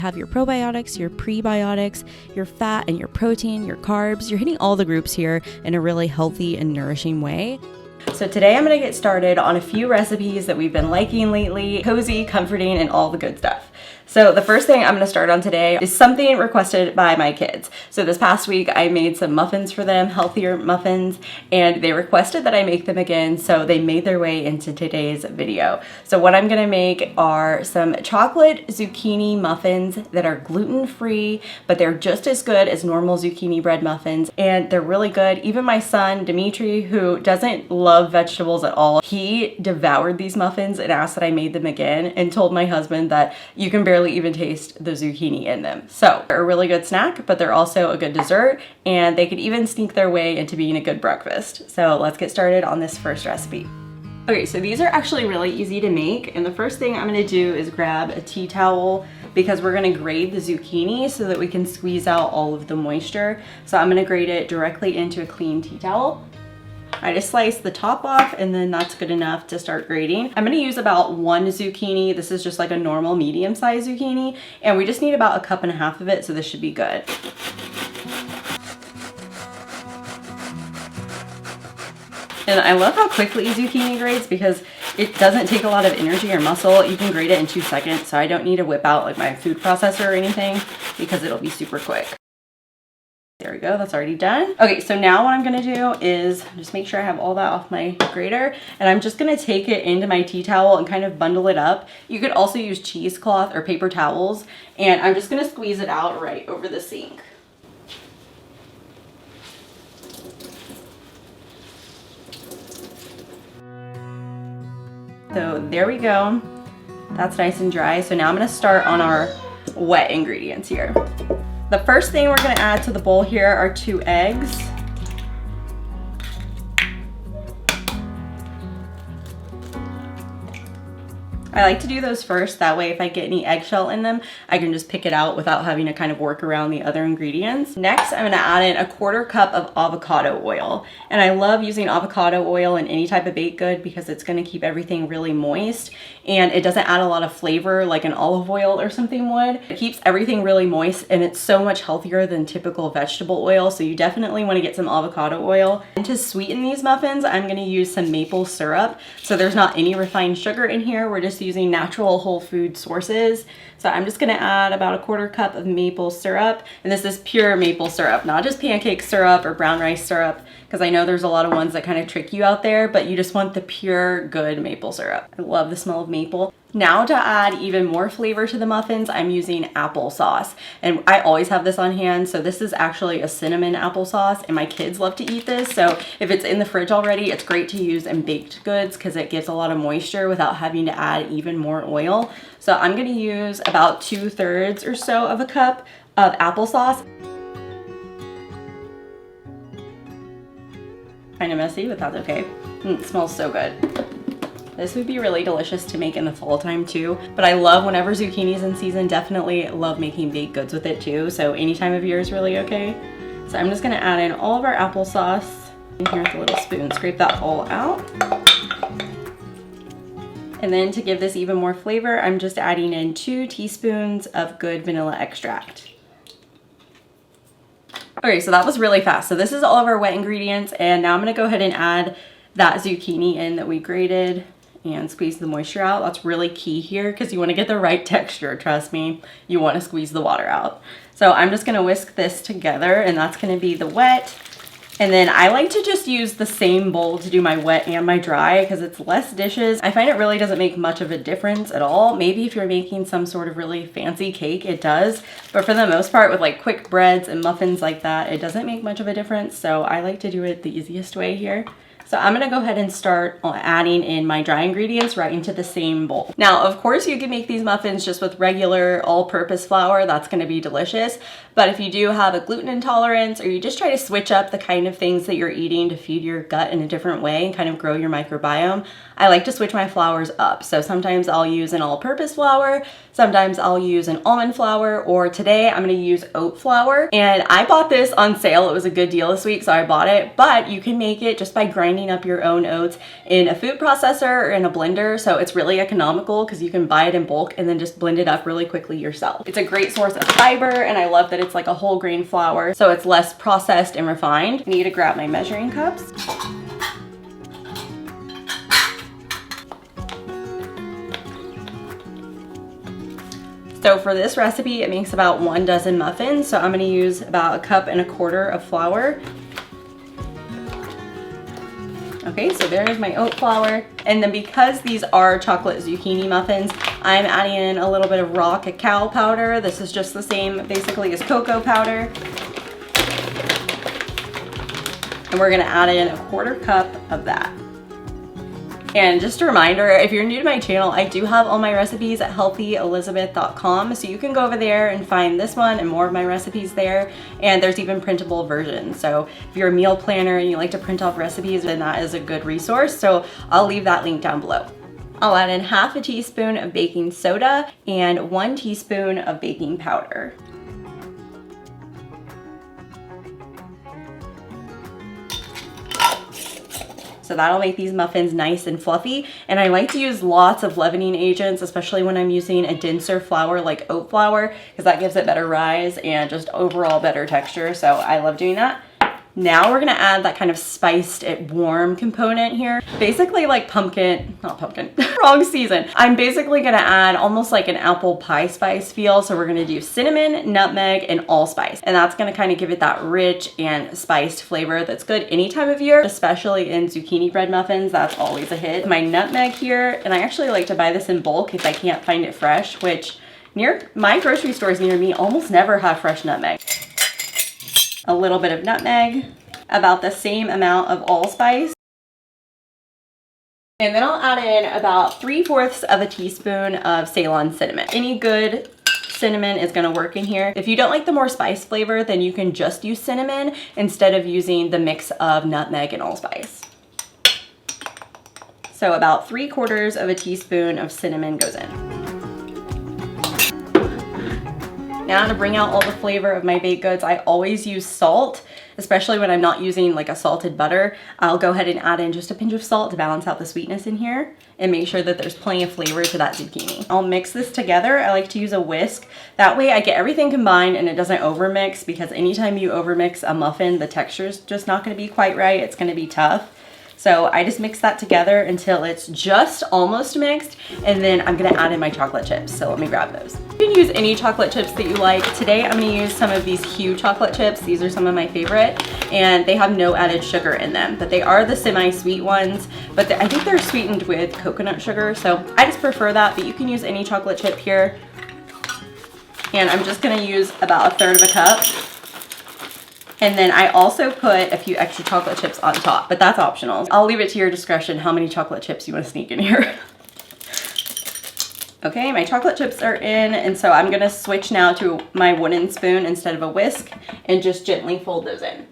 Have your probiotics, your prebiotics, your fat and your protein, your carbs. You're hitting all the groups here in a really healthy and nourishing way. So today I'm going to get started on a few recipes that we've been liking lately, cozy, comforting, and all the good stuff. So the first thing I'm going to start on today is something requested by my kids. So this past week I made some muffins for them, healthier muffins, and they requested that I make them again, so they made their way into today's video. So what I'm going to make are some chocolate zucchini muffins that are gluten-free, but they're just as good as normal zucchini bread muffins, and they're really good. Even my son, Dimitri, who doesn't love vegetables at all, he devoured these muffins and asked that I made them again and told my husband that you can barely even taste the zucchini in them. So they're a really good snack, but they're also a good dessert, and they could even sneak their way into being a good breakfast. So let's get started on this first recipe. Okay, so these are actually really easy to make, and the first thing I'm going to do is grab a tea towel because we're going to grate the zucchini so that we can squeeze out all of the moisture. So I'm going to grate it directly into a clean tea towel. I just slice the top off, and then that's good enough to start grating. I'm going to use about 1 zucchini. This is just like a normal medium-sized zucchini, and we just need about 1.5 cups of it, so this should be good. And I love how quickly zucchini grates because it doesn't take a lot of energy or muscle. You can grate it in 2 seconds, so I don't need to whip out like my food processor or anything because it'll be super quick. There we go, that's already done. Okay, so now what I'm gonna do is just make sure I have all that off my grater, and I'm just gonna take it into my tea towel and kind of bundle it up. You could also use cheesecloth or paper towels, and I'm just gonna squeeze it out right over the sink. So there we go. That's nice and dry. So now I'm gonna start on our wet ingredients here. The first thing we're going to add to the bowl here are 2 eggs. I like to do those first, that way if I get any eggshell in them, I can just pick it out without having to kind of work around the other ingredients. Next, I'm gonna add in 1/4 cup of avocado oil. And I love using avocado oil in any type of baked good because it's gonna keep everything really moist, and it doesn't add a lot of flavor like an olive oil or something would. It keeps everything really moist, and it's so much healthier than typical vegetable oil, so you definitely wanna get some avocado oil. And to sweeten these muffins, I'm gonna use some maple syrup. So there's not any refined sugar in here, we're just using natural whole food sources. So I'm just gonna add about 1/4 cup of maple syrup, and this is pure maple syrup, not just pancake syrup or brown rice syrup, because I know there's a lot of ones that kind of trick you out there, but you just want the pure good maple syrup. I love the smell of maple. Now to add even more flavor to the muffins, I'm using applesauce, and I always have this on hand. So this is actually a cinnamon applesauce, and my kids love to eat this. So if it's in the fridge already, it's great to use in baked goods because it gives a lot of moisture without having to add even more oil. So I'm gonna use about 2/3 or so of a cup of applesauce. Kind of messy, but that's okay. It smells so good. This would be really delicious to make in the fall time too, but I love whenever zucchini's in season, definitely love making baked goods with it too, so any time of year is really okay. So I'm just gonna add in all of our applesauce in here with a little spoon, scrape that all out. And then to give this even more flavor, I'm just adding in 2 teaspoons of good vanilla extract. Okay, so that was really fast. So this is all of our wet ingredients, and now I'm gonna go ahead and add that zucchini in that we grated and squeeze the moisture out. That's really key here because you want to get the right texture. Trust me, you want to squeeze the water out. So I'm just going to whisk this together, and that's going to be the wet. And then I like to just use the same bowl to do my wet and my dry because it's less dishes. I find it really doesn't make much of a difference at all. Maybe if you're making some sort of really fancy cake, it does. But for the most part, with like quick breads and muffins like that, it doesn't make much of a difference. So I like to do it the easiest way here. So I'm gonna go ahead and start adding in my dry ingredients right into the same bowl. Now, of course, you can make these muffins just with regular all-purpose flour. That's gonna be delicious. But if you do have a gluten intolerance, or you just try to switch up the kind of things that you're eating to feed your gut in a different way and kind of grow your microbiome, I like to switch my flours up. So sometimes I'll use an all-purpose flour. Sometimes I'll use an almond flour, or today I'm gonna use oat flour. And I bought this on sale. It was a good deal this week, so I bought it. But you can make it just by grinding up your own oats in a food processor or in a blender. So it's really economical because you can buy it in bulk and then just blend it up really quickly yourself. It's a great source of fiber, and I love that it's like a whole grain flour, so it's less processed and refined. I need to grab my measuring cups. So for this recipe, it makes about 1 dozen muffins. So I'm gonna use about 1.25 cups of flour. Okay, so there's my oat flour. And then because these are chocolate zucchini muffins, I'm adding in a little bit of raw cacao powder. This is just the same basically as cocoa powder. And we're gonna add in 1/4 cup of that. And just a reminder, if you're new to my channel, I do have all my recipes at healthyelizabeth.com, so you can go over there and find this one and more of my recipes there. And there's even printable versions. So if you're a meal planner and you like to print off recipes, then that is a good resource. So I'll leave that link down below. I'll add in 1/2 teaspoon of baking soda and 1 teaspoon of baking powder. So that'll make these muffins nice and fluffy. And I like to use lots of leavening agents, especially when I'm using a denser flour like oat flour, because that gives it better rise and just overall better texture. So I love doing that. Now we're gonna add that kind of spiced warm component here. Basically like pumpkin, not pumpkin, wrong season. I'm basically gonna add almost like an apple pie spice feel. So we're gonna do cinnamon, nutmeg, and allspice. And that's gonna kind of give it that rich and spiced flavor that's good any time of year, especially in zucchini bread muffins. That's always a hit. My nutmeg here, and I actually like to buy this in bulk if I can't find it fresh, which near my grocery stores near me almost never have fresh nutmeg. A little bit of nutmeg, about the same amount of allspice. And then I'll add in about 3/4 of a teaspoon of Ceylon cinnamon. Any good cinnamon is gonna work in here. If you don't like the more spice flavor, then you can just use cinnamon instead of using the mix of nutmeg and allspice. So about 3/4 of a teaspoon of cinnamon goes in. Now to bring out all the flavor of my baked goods, I always use salt, especially when I'm not using like a salted butter. I'll go ahead and add in just a pinch of salt to balance out the sweetness in here and make sure that there's plenty of flavor to that zucchini. I'll mix this together. I like to use a whisk. That way I get everything combined and it doesn't overmix, because anytime you overmix a muffin, the texture's just not gonna be quite right. It's gonna be tough. So I just mix that together until it's just almost mixed, and then I'm gonna add in my chocolate chips. So let me grab those. You can use any chocolate chips that you like. Today I'm gonna use some of these Hu chocolate chips. These are some of my favorite, and they have no added sugar in them, but they are the semi-sweet ones, but I think they're sweetened with coconut sugar, so I just prefer that, but you can use any chocolate chip here. And I'm just gonna use about 1/3 of a cup. And then I also put a few extra chocolate chips on top, but that's optional. I'll leave it to your discretion how many chocolate chips you want to sneak in here. Okay, my chocolate chips are in, and so I'm gonna switch now to my wooden spoon instead of a whisk and just gently fold those in.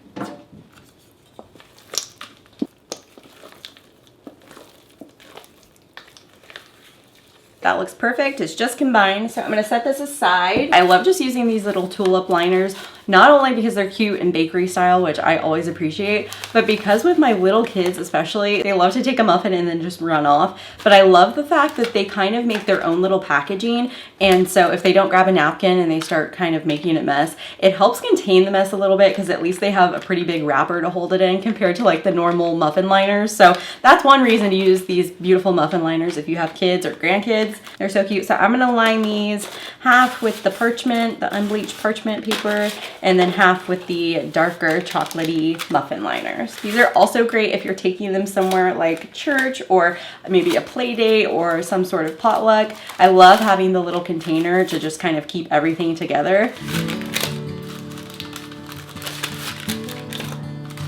That looks perfect. It's just combined. So I'm gonna set this aside. I love just using these little tulip liners, not only because they're cute and bakery style, which I always appreciate, but because with my little kids especially, they love to take a muffin and then just run off. But I love the fact that they kind of make their own little packaging. And so if they don't grab a napkin and they start kind of making a mess, it helps contain the mess a little bit, because at least they have a pretty big wrapper to hold it in compared to like the normal muffin liners. So that's one reason to use these beautiful muffin liners if you have kids or grandkids. They're so cute. So I'm gonna line these half with the parchment, the unbleached parchment paper, and then half with the darker chocolatey muffin liners. These are also great if you're taking them somewhere like church or maybe a play date or some sort of potluck. I love having the little container to just kind of keep everything together.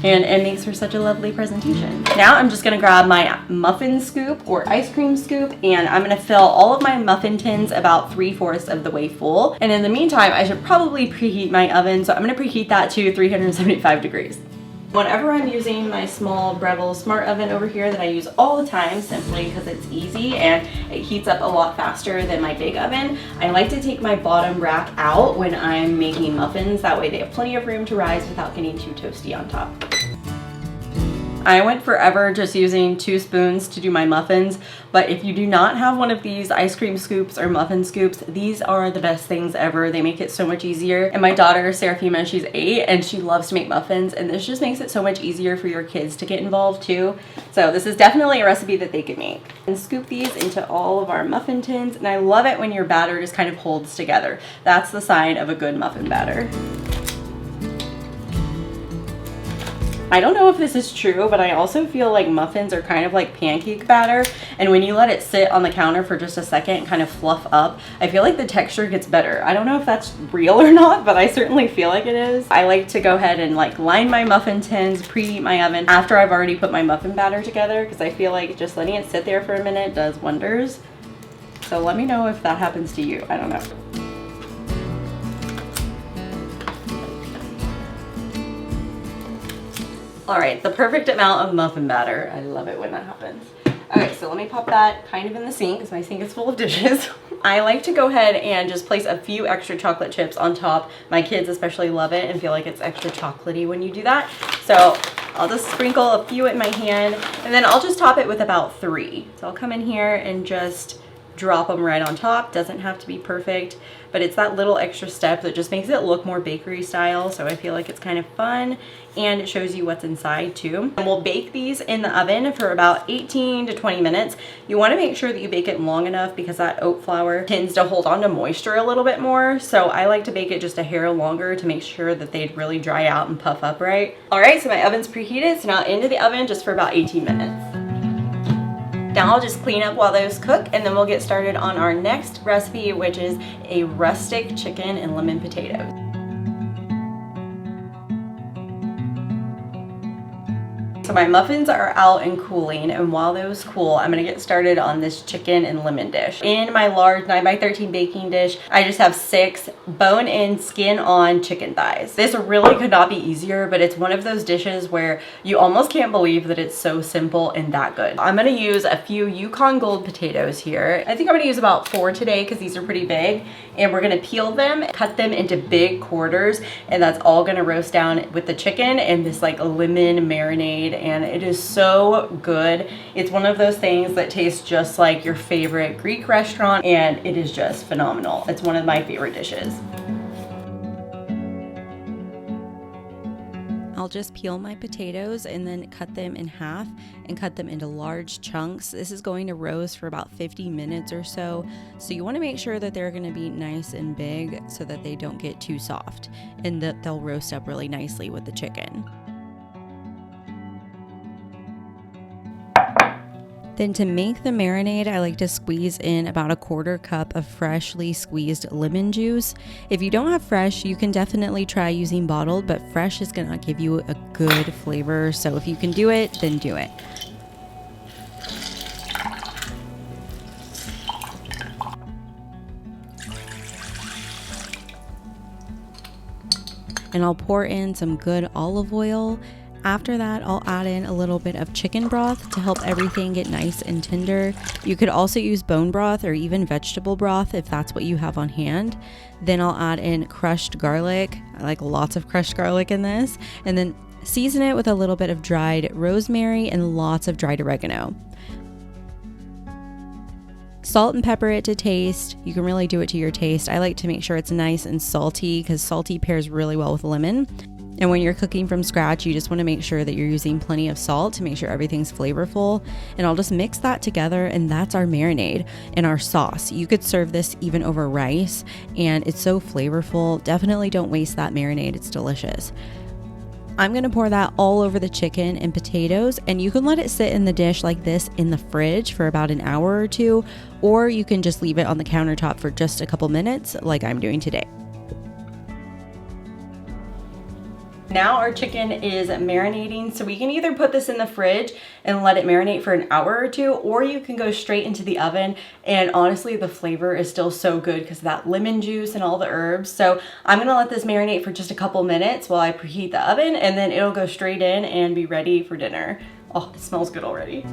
And it makes for such a lovely presentation. Now I'm just gonna grab my muffin scoop or ice cream scoop, and I'm gonna fill all of my muffin tins about 3/4 of the way full. And in the meantime, I should probably preheat my oven, so I'm gonna preheat that to 375 degrees. Whenever I'm using my small Breville Smart Oven over here that I use all the time simply because it's easy and it heats up a lot faster than my big oven, I like to take my bottom rack out when I'm making muffins. That way they have plenty of room to rise without getting too toasty on top. I went forever just using 2 spoons to do my muffins, but if you do not have one of these ice cream scoops or muffin scoops, these are the best things ever. They make it so much easier. And my daughter, Seraphima, she's 8 and she loves to make muffins, and this just makes it so much easier for your kids to get involved too. So this is definitely a recipe that they can make. And scoop these into all of our muffin tins, and I love it when your batter just kind of holds together. That's the sign of a good muffin batter. I don't know if this is true, but I also feel like muffins are kind of like pancake batter, and when you let it sit on the counter for just a second and kind of fluff up, I feel like the texture gets better. I don't know if that's real or not, but I certainly feel like it is. I like to go ahead and like line my muffin tins, preheat my oven after I've already put my muffin batter together, because I feel like just letting it sit there for a minute does wonders. So let me know if that happens to you. I don't know. All right, the perfect amount of muffin batter. I love it when that happens. Okay, so let me pop that kind of in the sink because my sink is full of dishes. I like to go ahead and just place a few extra chocolate chips on top. My kids especially love it and feel like it's extra chocolatey when you do that. So I'll just sprinkle a few in my hand, and then I'll just top it with about 3. So I'll come in here and just drop them right on top. Doesn't have to be perfect, but it's that little extra step that just makes it look more bakery style. So I feel like it's kind of fun, and it shows you what's inside too. And we'll bake these in the oven for about 18 to 20 minutes. You want to make sure that you bake it long enough because that oat flour tends to hold on to moisture a little bit more. So I like to bake it just a hair longer to make sure that they'd really dry out and puff up right. All right, so my oven's preheated. So now into the oven just for about 18 minutes. Now I'll just clean up while those cook, and then we'll get started on our next recipe, which is a rustic chicken and lemon potatoes. So my muffins are out and cooling, and while those cool, I'm gonna get started on this chicken and lemon dish. In my large 9x13 baking dish, I just have 6 bone-in, skin-on chicken thighs. This really could not be easier, but it's one of those dishes where you almost can't believe that it's so simple and that good. I'm gonna use a few Yukon Gold potatoes here. I think I'm gonna use about 4 today because these are pretty big, and we're gonna peel them, cut them into big quarters, and that's all gonna roast down with the chicken and this like lemon marinade, and it is so good. It's one of those things that tastes just like your favorite Greek restaurant, and it is just phenomenal. It's one of my favorite dishes. I'll just peel my potatoes and then cut them in half and cut them into large chunks. This is going to roast for about 50 minutes or so. So you want to make sure that they're going to be nice and big so that they don't get too soft and that they'll roast up really nicely with the chicken. Then to make the marinade, I like to squeeze in about a 1/4 cup of freshly squeezed lemon juice. If you don't have fresh, you can definitely try using bottled, but fresh is gonna give you a good flavor. So if you can do it, then do it. And I'll pour in some good olive oil. After that, I'll add in a little bit of chicken broth to help everything get nice and tender. You could also use bone broth or even vegetable broth if that's what you have on hand. Then I'll add in crushed garlic. I like lots of crushed garlic in this. And then season it with a little bit of dried rosemary and lots of dried oregano. Salt and pepper it to taste. You can really do it to your taste. I like to make sure it's nice and salty because salty pairs really well with lemon. And when you're cooking from scratch, you just want to make sure that you're using plenty of salt to make sure everything's flavorful. And I'll just mix that together, and that's our marinade and our sauce. You could serve this even over rice, and it's so flavorful. Definitely don't waste that marinade. It's delicious. I'm going to pour that all over the chicken and potatoes, and you can let it sit in the dish like this in the fridge for about an hour or 2, or you can just leave it on the countertop for just a couple minutes like I'm doing today. Now our chicken is marinating, so we can either put this in the fridge and let it marinate for an hour or two, or you can go straight into the oven. And honestly, the flavor is still so good because of that lemon juice and all the herbs. So I'm gonna let this marinate for just a couple minutes while I preheat the oven, and then it'll go straight in and be ready for dinner. Oh, it smells good already.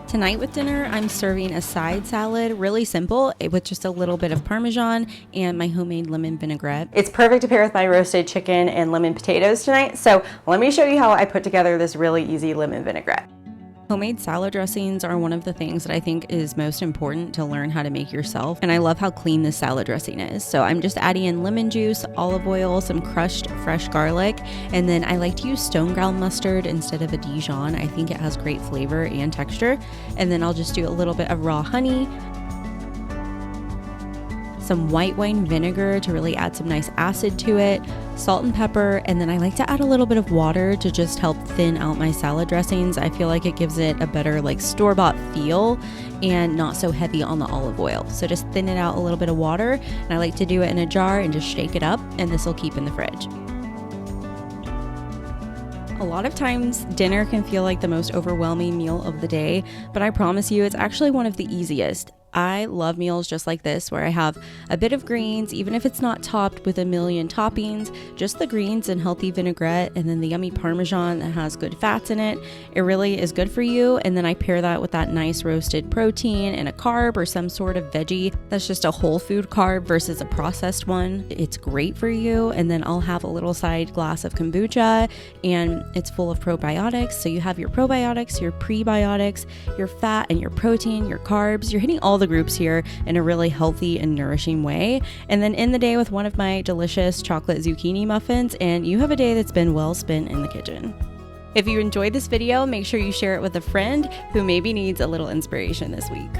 Tonight with dinner, I'm serving a side salad, really simple, with just a little bit of Parmesan and my homemade lemon vinaigrette. It's perfect to pair with my roasted chicken and lemon potatoes tonight, so let me show you how I put together this really easy lemon vinaigrette. Homemade salad dressings are one of the things that I think is most important to learn how to make yourself, and I love how clean this salad dressing is. So I'm just adding in lemon juice, olive oil, some crushed fresh garlic, and then I like to use stone ground mustard instead of a Dijon. I think it has great flavor and texture. And then I'll just do a little bit of raw honey, some white wine vinegar to really add some nice acid to it, salt and pepper, and then I like to add a little bit of water to just help thin out my salad dressings. I feel like it gives it a better store-bought feel and not so heavy on the olive oil. So just thin it out a little bit of water, and I like to do it in a jar and just shake it up, and this will keep in the fridge. A lot of times dinner can feel like the most overwhelming meal of the day, but I promise you it's actually one of the easiest. I love meals just like this, where I have a bit of greens, even if it's not topped with a million toppings, just the greens and healthy vinaigrette, and then the yummy Parmesan that has good fats in it. It really is good for you. And then I pair that with that nice roasted protein and a carb or some sort of veggie that's just a whole food carb versus a processed one. It's great for you. And then I'll have a little side glass of kombucha, and it's full of probiotics. So you have your probiotics, your prebiotics, your fat and your protein, your carbs. You're hitting all the groups here in a really healthy and nourishing way. And then end the day with one of my delicious chocolate zucchini muffins, and you have a day that's been well spent in the kitchen. If you enjoyed this video, make sure you share it with a friend who maybe needs a little inspiration this week.